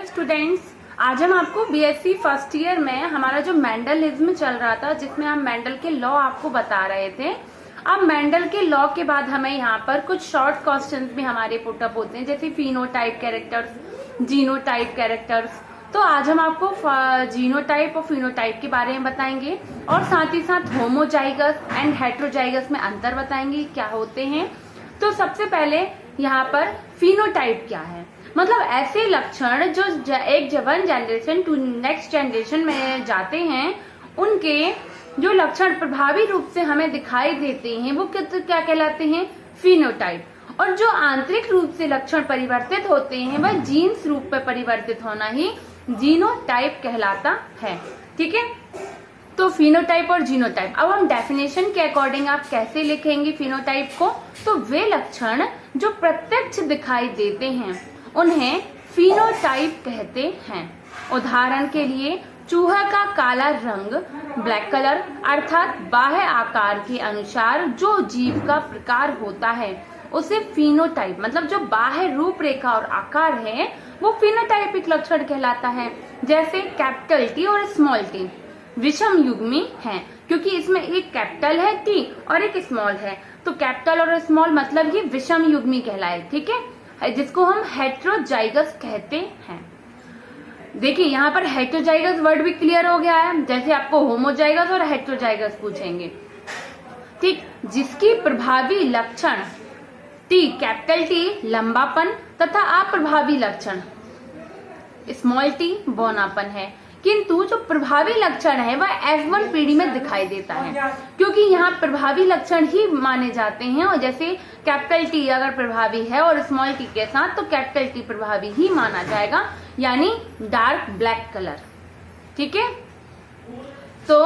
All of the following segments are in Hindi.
स्टूडेंट्स, आज हम आपको बीएससी फर्स्ट ईयर में हमारा जो मेंडलिज्म चल रहा था, जिसमें हम मेंडल के लॉ आपको बता रहे थे। अब मेंडल के लॉ के बाद हमें यहाँ पर कुछ शॉर्ट क्वेश्चंस भी हमारे पुटअप होते हैं, जैसे फिनोटाइप कैरेक्टर्स, जीनोटाइप कैरेक्टर्स। तो आज हम आपको जीनोटाइप और फिनोटाइप के बारे में बताएंगे और साथ ही साथ होमोजाइगस एंड हेट्रोजाइगस में अंतर बताएंगे क्या होते हैं। तो सबसे पहले यहाँ पर फिनोटाइप क्या है, मतलब ऐसे लक्षण जो एक one generation to next generation में जाते हैं, उनके जो लक्षण प्रभावी रूप से हमें दिखाई देते हैं वो क्या कहलाते हैं, फिनोटाइप। और जो आंतरिक रूप से लक्षण परिवर्तित होते हैं वह जीन्स रूप में परिवर्तित होना ही जीनोटाइप कहलाता है। ठीक है, तो फिनोटाइप और जीनोटाइप। अब हम डेफिनेशन के अकॉर्डिंग आप कैसे लिखेंगे फिनोटाइप को, तो वे लक्षण जो प्रत्यक्ष दिखाई देते हैं उन्हें फिनोटाइप कहते हैं। उदाहरण के लिए चूहा का काला रंग, ब्लैक कलर, अर्थात बाह्य आकार के अनुसार जो जीव का प्रकार होता है उसे फिनोटाइप, मतलब जो बाह्य रूपरेखा और आकार है वो फिनोटाइपिक लक्षण कहलाता है। जैसे कैपिटल टी और स्मॉल टी विषम युग्मी है, क्योंकि इसमें एक कैपिटल है टी और एक स्मॉल है, तो कैपिटल और स्मॉल मतलब ये विषम युग्मी कहलाए। ठीक है, जिसको हम हेट्रोजाइगस कहते हैं। देखिए यहाँ पर हेट्रोजाइगस वर्ड भी क्लियर हो गया है, जैसे आपको होमोजाइगस और हेट्रोजाइगस पूछेंगे। ठीक, जिसकी प्रभावी लक्षण टी कैपिटल टी लंबापन तथा अप्रभावी लक्षण स्मॉल टी बौनापन है, किंतु जो प्रभावी लक्षण है वह F1 पीढ़ी में दिखाई देता है, क्योंकि यहाँ प्रभावी लक्षण ही माने जाते हैं। और जैसे कैपिटल टी अगर प्रभावी है और स्मॉल टी के साथ, तो कैपिटल टी प्रभावी ही माना जाएगा, यानी डार्क ब्लैक कलर। ठीक है, तो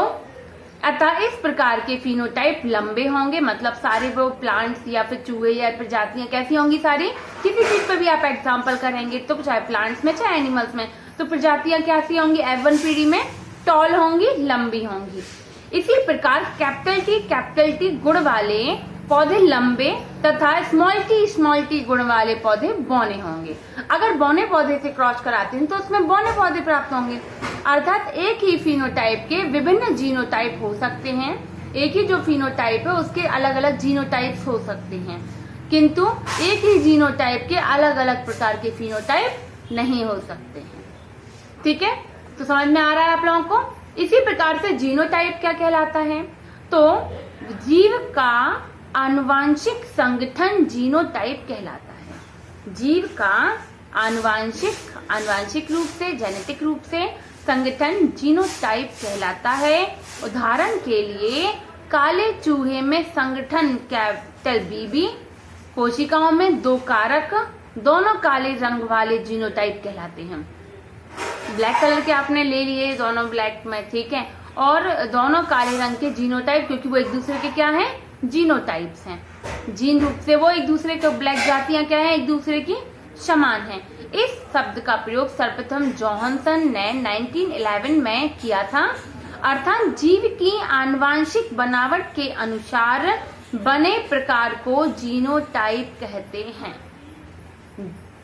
अतः इस प्रकार के फिनोटाइप लंबे होंगे, मतलब सारे वो प्लांट्स या फिर चूहे या प्रजातियां कैसी होंगी, सारी किसी चीज पर भी आप एग्जाम्पल करेंगे तो चाहे प्लांट्स में चाहे एनिमल्स में, तो प्रजातियां कैसी होंगी, F1 पीढ़ी में टॉल होंगी, लंबी होंगी। इसी प्रकार कैपिटल टी गुण वाले पौधे लंबे तथा स्मॉल टी गुण वाले पौधे बौने होंगे। अगर बौने पौधे से क्रॉस कराते हैं तो उसमें बौने पौधे प्राप्त होंगे। अर्थात एक ही फिनोटाइप के विभिन्न जीनोटाइप हो सकते हैं, एक ही जो फिनोटाइप है उसके अलग अलग जीनोटाइप्स हो सकते हैं, किंतु एक ही जीनोटाइप के अलग अलग प्रकार के फिनोटाइप नहीं हो सकते हैं। ठीक है, तो समझ में आ रहा है आप लोगों को। इसी प्रकार से जीनोटाइप क्या कहलाता है, तो जीव का आनुवांशिक संगठन जीनोटाइप कहलाता है। जीव का आनुवांशिक रूप से, जेनेटिक रूप से संगठन जीनोटाइप कहलाता है। उदाहरण के लिए काले चूहे में संगठन कैपिटल BB, कोशिकाओं में दो कारक दोनों काले रंग वाले जीनोटाइप कहलाते हैं। ब्लैक कलर के आपने ले लिए दोनों ब्लैक में, ठीक है, और दोनों काले रंग के जीनोटाइप, क्योंकि वो एक दूसरे के क्या हैं, जीनोटाइप्स हैं। जीन रूप से वो एक दूसरे के, ब्लैक जातियां क्या हैं, एक दूसरे की समान हैं। इस शब्द का प्रयोग सर्वप्रथम जॉनसन ने 1911 में किया था। अर्थात जीव की आनुवांशिक बनावट के अनुसार बने प्रकार को जीनोटाइप कहते हैं।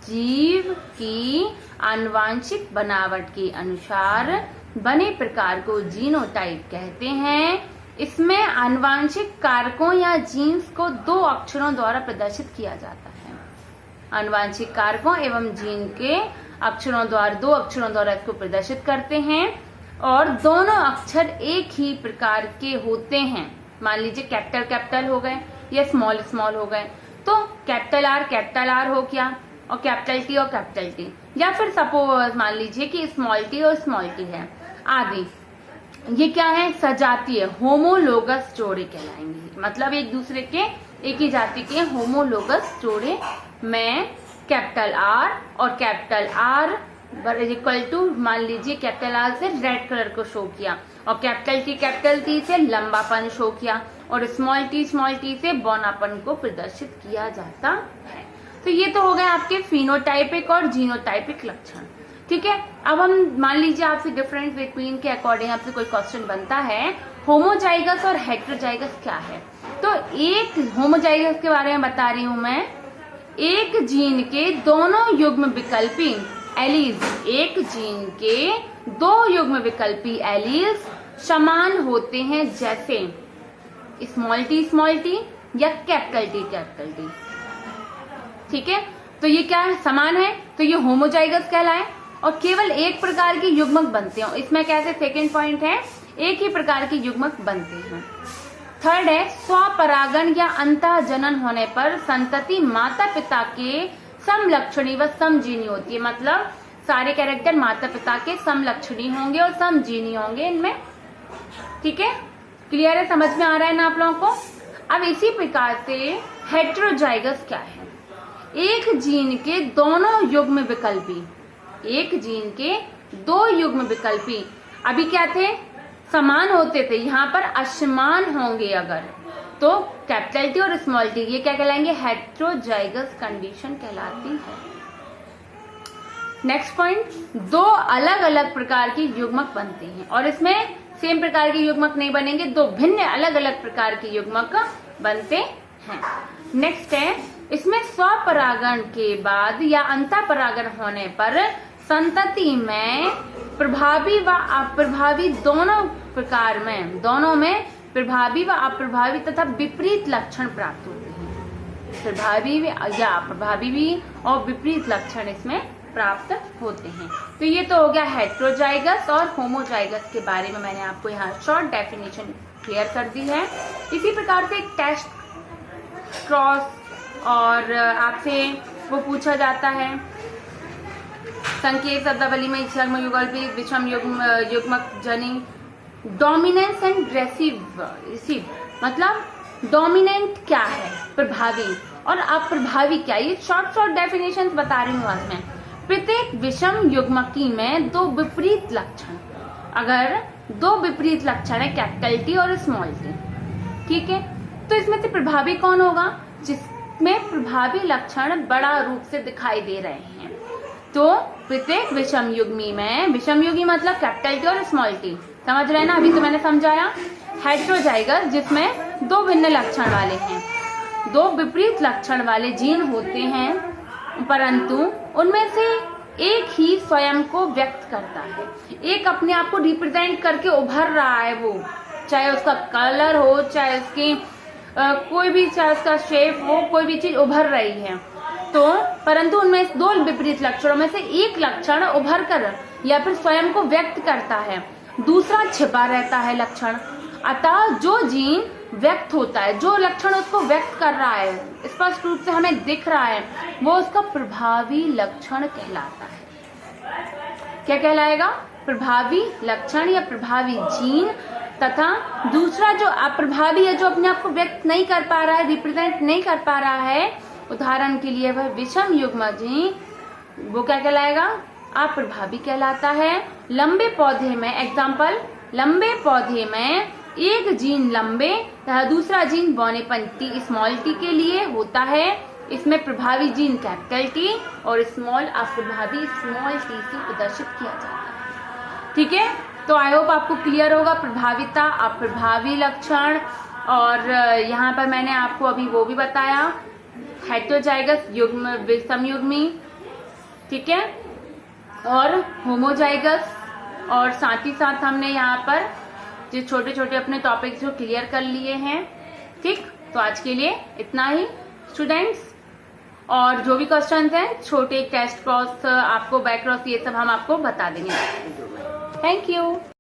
जीव की आनुवांशिक बनावट के अनुसार बने प्रकार को जीनोटाइप कहते हैं। इसमें आनुवांशिक कारकों या जीन्स को दो अक्षरों द्वारा प्रदर्शित किया जाता है। आनुवांशिक कारकों एवं जीन के अक्षरों द्वारा, दो अक्षरों द्वारा इसको प्रदर्शित करते हैं, और दोनों अक्षर एक ही प्रकार के होते हैं। मान लीजिए कैपिटल हो गए या स्मॉल हो गए, तो कैपिटल आर हो गया, और कैपिटल टी, या फिर सपोज मान लीजिए कि स्मॉल टी और स्मॉल टी है आदि। ये क्या है, सजातीय होमोलोगस जोड़े कहलाएंगे, मतलब एक दूसरे के, एक ही जाति के होमोलोगस जोड़े में कैपिटल आर और कैपिटल आर इक्वल टू, मान लीजिए कैपिटल आर से रेड कलर को शो किया, और कैपिटल टी से लंबापन शो किया, और स्मॉल टी से बौनापन को प्रदर्शित किया जाता है। तो ये तो हो गए आपके फिनोटाइपिक और जीनोटाइपिक लक्षण। ठीक है, अब हम मान लीजिए आपसे डिफरेंट बिटवीन के अकॉर्डिंग आपसे कोई क्वेश्चन बनता है, होमोजाइगस और हेट्रोजाइगस क्या है। तो एक होमोजाइगस के बारे में बता रही हूं मैं, एक जीन के दोनों युग्म विकल्पी एलीज, एक जीन के दो युग्म विकल्पी एलीज समान होते हैं, जैसे स्मॉल टी या कैपिटल टी। ठीक है, तो ये क्या है, समान है, तो ये होमोजाइगस कहलाए और केवल एक प्रकार के युग्मक बनते हो। इसमें कैसे, सेकेंड पॉइंट है, एक ही प्रकार के युग्मक बनते हैं। थर्ड है, स्वपरागण या अंतः जनन होने पर संतति माता पिता के समलक्षणी व समजीनी होती है। मतलब सारे कैरेक्टर माता पिता के समलक्षणी होंगे और समजीनी होंगे इनमें। ठीक है, क्लियर है, समझ में आ रहा है ना आप लोगों को। अब इसी प्रकार से हेटेरोजाइगस क्या है, एक जीन के दोनों युग्म विकल्पी, एक जीन के दो युग्म विकल्पी अभी क्या थे, समान होते थे, यहाँ पर असमान होंगे अगर, तो कैपिटल टी और स्मॉल टी, ये क्या कहलाएंगे, हेटेरोजाइगस कंडीशन कहलाती है। नेक्स्ट पॉइंट, दो अलग अलग प्रकार के युग्मक बनते हैं और इसमें सेम प्रकार के युग्मक नहीं बनेंगे, दो भिन्न अलग अलग प्रकार के युग्मक बनते हैं। नेक्स्ट है, इसमें स्वपरागण के बाद या अंतःपरागण होने पर संतति में प्रभावी व अप्रभावी दोनों प्रकार में, दोनों में प्रभावी व अप्रभावी तथा विपरीत लक्षण प्राप्त होते हैं। प्रभावी या अप्रभावी भी और विपरीत लक्षण इसमें प्राप्त होते हैं। तो ये तो हो गया हेटेरोजाइगस और होमोजाइगस के बारे में, मैंने आपको यहाँ शॉर्ट डेफिनेशन क्लियर कर दी है। इसी प्रकार से एक टेस्ट क्रॉस और आपसे वो पूछा जाता है, संकेत शब्दावली में छद्म युगल विषम युग्मक जनी, डोमिनेंस एंड रिसीव, मतलब डोमिनेंट क्या है, प्रभावी, और अप्रभावी क्या, ये शॉर्ट डेफिनेशंस बता रही हूँ आज मैं। प्रत्येक विषम युग्मकी में दो विपरीत लक्षण, अगर दो विपरीत लक्षण है कैपिटल टी और स्मॉल टी, ठीक है, तो इसमें से प्रभावी कौन होगा, जिसमें प्रभावी लक्षण बड़ा रूप से दिखाई दे रहे हैं। तो प्रत्येक विषम युग्मी में, विषम युग्मी मतलब कैपिटल टी और स्मॉल टी, समझ रहे हैं ना, अभी तो मैंने समझाया। हेटेरोजाइगस जिसमें दो भिन्न लक्षण वाले हैं, दो विपरीत लक्षण वाले जीन होते हैं, परंतु उनमें से एक ही स्वयं को व्यक्त करता है, एक अपने आप को रिप्रेजेंट करके उभर रहा है, वो चाहे उसका कलर हो, चाहे उसकी कोई भी, चाहे उसका शेप हो, कोई भी चीज उभर रही है, तो परंतु उनमें दो विपरीत लक्षणों में से एक लक्षण उभर कर या फिर स्वयं को व्यक्त करता है, दूसरा छिपा रहता है लक्षण। अतः जो जीन व्यक्त होता है, जो लक्षण उसको व्यक्त कर रहा है, स्पष्ट रूप से हमें दिख रहा है, वो उसका प्रभावी लक्षण कहलाता है। क्या कहलाएगा, प्रभावी लक्षण या प्रभावी जीन। तथा दूसरा जो अप्रभावी है, जो अपने आप को व्यक्त नहीं कर पा रहा है, रिप्रेजेंट नहीं कर पा रहा है, उदाहरण के लिए वह विषम युग्म जीन, वो क्या कहलाएगा, अप्रभावी कहलाता है। लंबे पौधे में, एग्जाम्पल, लंबे पौधे में एक जीन लंबे तथा दूसरा जीन बौनेपन टी, स्मॉल टी के लिए होता है, इसमें प्रभावी जीन कैपिटल टी और स्मॉल अप्रभावी स्मॉल टी से प्रदर्शित किया जाता है। ठीक है, तो आई होप आपको क्लियर होगा प्रभाविता, अप्रभावी लक्षण, और यहाँ पर मैंने आपको अभी वो भी बताया हेटेरोजाइगस युग्म विषम युग्मी, ठीक है, और होमोजाइगस, और साथ ही साथ हमने यहाँ पर जो छोटे छोटे अपने टॉपिक्स जो क्लियर कर लिए हैं। ठीक, तो आज के लिए इतना ही स्टूडेंट्स, और जो भी क्वेश्चंस हैं, छोटे टेस्ट क्रॉस, आपको बैक क्रॉस, ये सब हम आपको बता देंगे। Thank you.